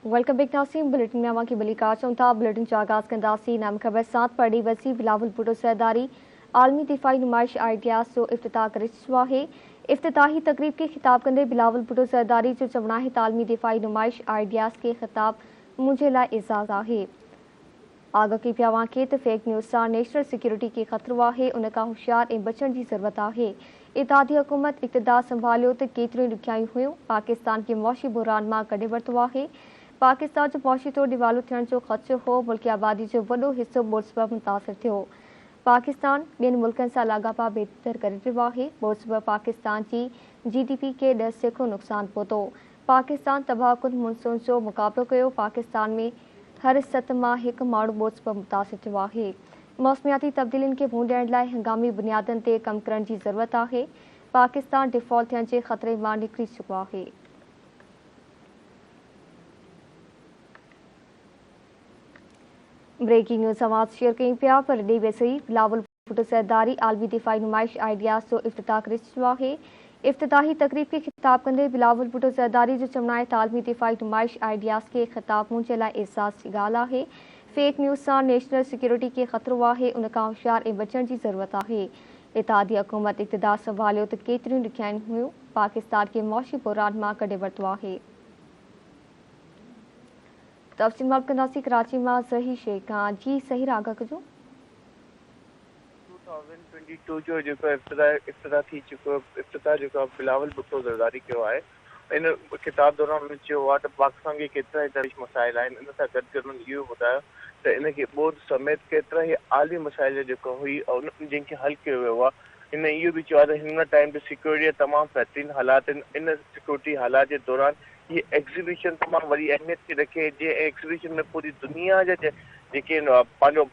Welcome back Naseem bulletin में अवां की बलिकार चौथा बुलेटिन जो आगाज कंदासी नाम खबर साथ पढ़ी वसी बिलावल भुट्टो सरदारी आलमी दिफाई नुमाइश आइडियाज़ जो इफ्तिताह करे चुको है। इफ्तिताही तकरीब के खिताब कंदे बिलावल भुट्टो सरदारी जो चवना है आलमी दिफाई नुमाइश आइडियाज़ के खिताब मुझे ला एजाज़ है। आगा की पियावा के तो फेक न्यूज़ से नेशनल सिक्योरिटी के खतरो है, उनका होशियार ए बचण की ज़रूरत है। इत्तेहादी हुकूमत इक़्तिदार संभालियो तो केतरी ॾुखियायूं हुयूं, पाकिस्तान के मौशी बुरान मां कढे वरितो है। पाकिस्तान जो मौशी तौर दिवालो थियण जो ख़दशो हो, मुल्की आबादी जो वॾो हिस्सो बोर्ड मुतासिर थियो। पाकिस्तान ॿियनि मुल्कनि सां लाॻापा बेहतर करे रहियो आहे। बोर्ड पाकिस्तान की GDP के 10 सैकड़ो नुक़सान पहुतो। पाकिस्तान तबाहकुन मुनसून जो मुक़ाबिलो कयो। पाकिस्तान में हर 7 मां हिकु माण्हू बोर्ड मुतासिर थियो आहे। मौसमियाती तब्दीलियुनि खे मुंहुं ॾियण लाइ हंगामी बुनियादनि ते कम करण की ज़रूरत है। पाकिस्तान डिफॉल्ट थियण जे ख़तरे मां निकिरी चुको है। ब्रेकिंग न्यूज़ आवाज़ शेयर कई पिया पर ॾेई वैसे बिलावल भुट्टो सरदारी आलमी दिफाई नुमाइश आइडियाज़ जो इफ्तिताह करे चुको है। इफ्तिताही तकरीब के खिताब कंदे बिलावल भुट्टो सरदारी जो चवना है आलमी दिफाई नुमाइश आइडियाज़ के खिताब मुझे लाइ एहसास की गाल है। फेक न्यूज़ से नेशनल सिक्योरिटी के खतरो है, उनका होशियार ए बचण की ज़रूरत है। इत्तेहादी हुकूमत इक़्तिदार संभालियो तो केतरियूं ॾुखियायूं हुयूं, पाकिस्तान के मौशी बुरान मां कढे वरितो है। तफ़सीलात कंदासीं कराची मां ज़ही शेख खां। जी सही रागा कजो। 2022 जो जेको इफ्तिताह थी चुको इफ्तिताह जेको बिलावल भुट्टो ज़रदारी कयो आहे, इन किताब दौरान उन्होंने चयो आहे त पाकिस्तान के केतिरा ई दरिश मसाइल आहिनि। इन सां गॾु गॾु उन्होंने इहो ॿुधायो त इनखे ॿोध समेत केतिरा ई आली मसाइल जेको हुई जिनखे हल कयो वियो आहे। इन इहो बि चयो आहे त हिन टाइम ते सिक्योरिटी तमामु बहितरीन हालात आहिनि। इन सिक्योरिटी हालात जे दौरान ये एग्ज़िबिशन तमामु वॾी अहमियत थी रखे। जे एग्ज़िबिशन में पूरी दुनिया जा जेके पंहिंजो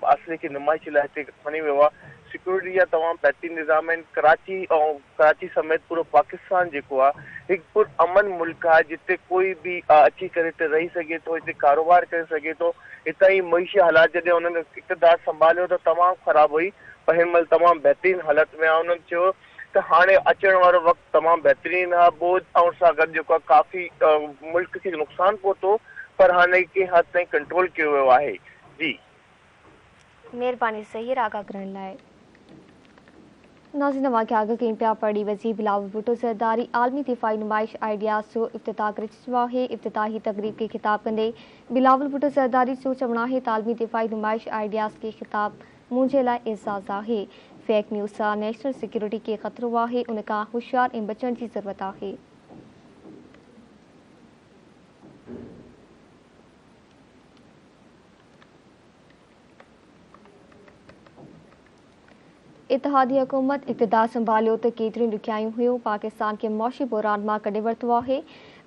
असले खे नुमाइश लाइ हिते खणी वियो आहे। सिक्योरिटी जा तमामु बहितरीन निज़ाम आहिनि। कराची समेत पूरो पाकिस्तान जेको आहे हिकु पुरअमन मुल्क आहे, जिते कोई बि अची करे हिते रही सघे थो, हिते कारोबार करे सघे थो। हितां जी मईशी हालात जॾहिं उन्हनि इक़्तिदार संभालियो त तमामु ख़राबु हुई, पर हिन महिल तमामु बहितरीन हालत में आहे। उन्हनि चयो त हाणे अचण वारो वक़्तु तमामु बहितरीन आहे। ॿोध ऐं सां गॾु जेको आहे काफ़ी मुल्क खे नुक़सानु पहुतो, पर हाणे कंहिं हद ताईं कंट्रोल कयो वियो आहे। जी मेहरबानी सही रागा करण लाइ। नाज़रीन अवां खे आगाह कई पिया पढ़ी वज़ीर बिलावल भुट्टो सरदारी आलमी दिफाई नुमाइश आइडियाज़ जो इफ्तिताह करे चुको है। इफ्तिताही तकरीब के खिताब कंदे बिलावल भुट्टो सरदारी जो चवना है आलमी दिफाई नुमाइश आइडियाज़ के खिताब मुझे लाइ एजाज़ है। फेक न्यूज़ से नेशनल सिक्योरिटी के खतरो है, उनका होशियार ए बचण की ज़रूरत है। इत्तेहादी हुकूमत इक़्तिदार संभालियो तो केतरियूं ॾुखियायूं हुयूं, पाकिस्तान के मौशी बुरान मां कढे वरितो है।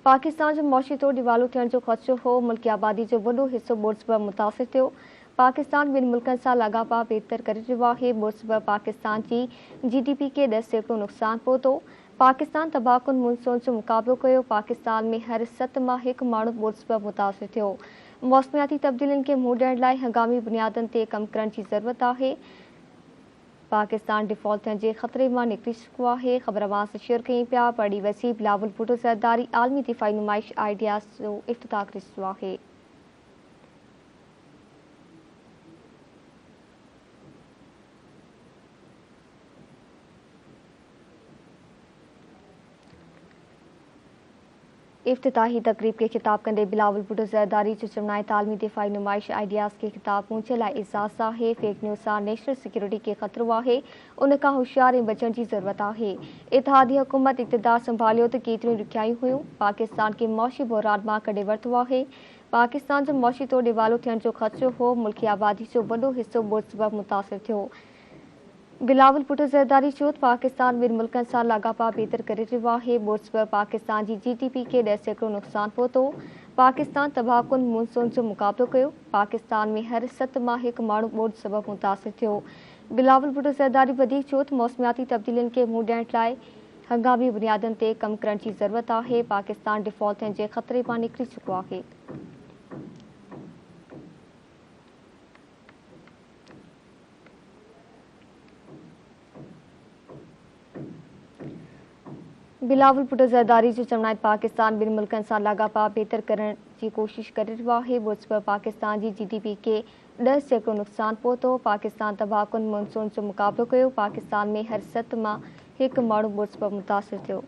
पाकिस्तान जो मौशी तौर दिवालो थियण जो ख़दशो हो, मुल्की आबादी जो वॾो हिस्सो बोर्ड मुतासिर थियो। पाकिस्तान ॿियनि मुल्कनि सां लाॻापा बेहतर करे रहियो आहे। बोर्ड पाकिस्तान की GDP के 10 सैकड़ो नुक़सान पहुतो। पाकिस्तान तबाहकुन मुनसून जो मुक़ाबिलो कयो। पाकिस्तान में हर 7 मां हिकु माण्हू बोर्ड मुतासिर थियो। मौसमियाती तब्दीलियुनि खे मुंहुं ॾियण लाइ हंगामी बुनियादनि ते कम करण की ज़रूरत है। पाकिस्तान डिफॉल्ट थियण जे ख़तरे मां निकिरी चुको है। ख़बर आवाज़ शेयर कई पिया पढ़ी वसी बिलावल भुट्टो सरदारी आलमी दिफाई नुमाइश आइडियाज़ जो इफ्तिताह करे चुको है। इफ्तिताही तकरीब के खिताब कंदे बिलावल भुट्टो सरदारी जो चवना है आलमी दिफाई नुमाइश आइडियाज़ के खिताब मुझे लाइ एजाज़ है। फेक न्यूज़ से नेशनल सिक्योरिटी के खतरो है, उनका होशियार ए बचण की ज़रूरत है। इत्तेहादी हुकूमत इक़्तिदार संभालियो तो केतरियूं ॾुखियायूं हुयूं, पाकिस्तान के मौशी बुरान मां कढे वरितो है। पाकिस्तान जो मौशी तौर दिवालो थियण जो ख़दशो हो, मुल्की आबादी जो वॾो हिस्सो बोर्ड मुतासिर थियो। बिलावल भुट्टो ज़रदारी चयो पाकिस्तान ॿियनि मुल्कनि सां लाॻापा बेहतर करे रहियो आहे। बोर्ड पाकिस्तान की GDP के 10 सैकड़ो नुक़सान पहुतो। पाकिस्तान तबाहकुन मुनसून जो मुक़ाबिलो कयो। पाकिस्तान में हर 7 मां हिकु माण्हू बोर्ड सबबि मुतासिर थियो। बिलावल भुट्टो ज़रदारी वधीक चयो मौसमियाती तब्दीलियुनि खे मुंहुं ॾियण लाइ हंगामी बुनियादनि ते कम करण की ज़रूरत है। पाकिस्तान डिफॉल्ट थियण जे ख़तरे मां निकिरी चुको है। बिलावल भुट्टो ज़रदारी जो चवणाइद पाकिस्तान ॿिनि मुल्कनि सां लाॻापा बहितर करण जी कोशिश करे रहियो आहे। बुधस पर पाकिस्तान जी GDP खे 10% नुक़सान पहुतो। पाकिस्तान तबाहकुन मॉनसून जो मुक़ाबिलो कयो। पाकिस्तान में हर 7 मां 1 माण्हू बुधस पर मुतासिर थियो।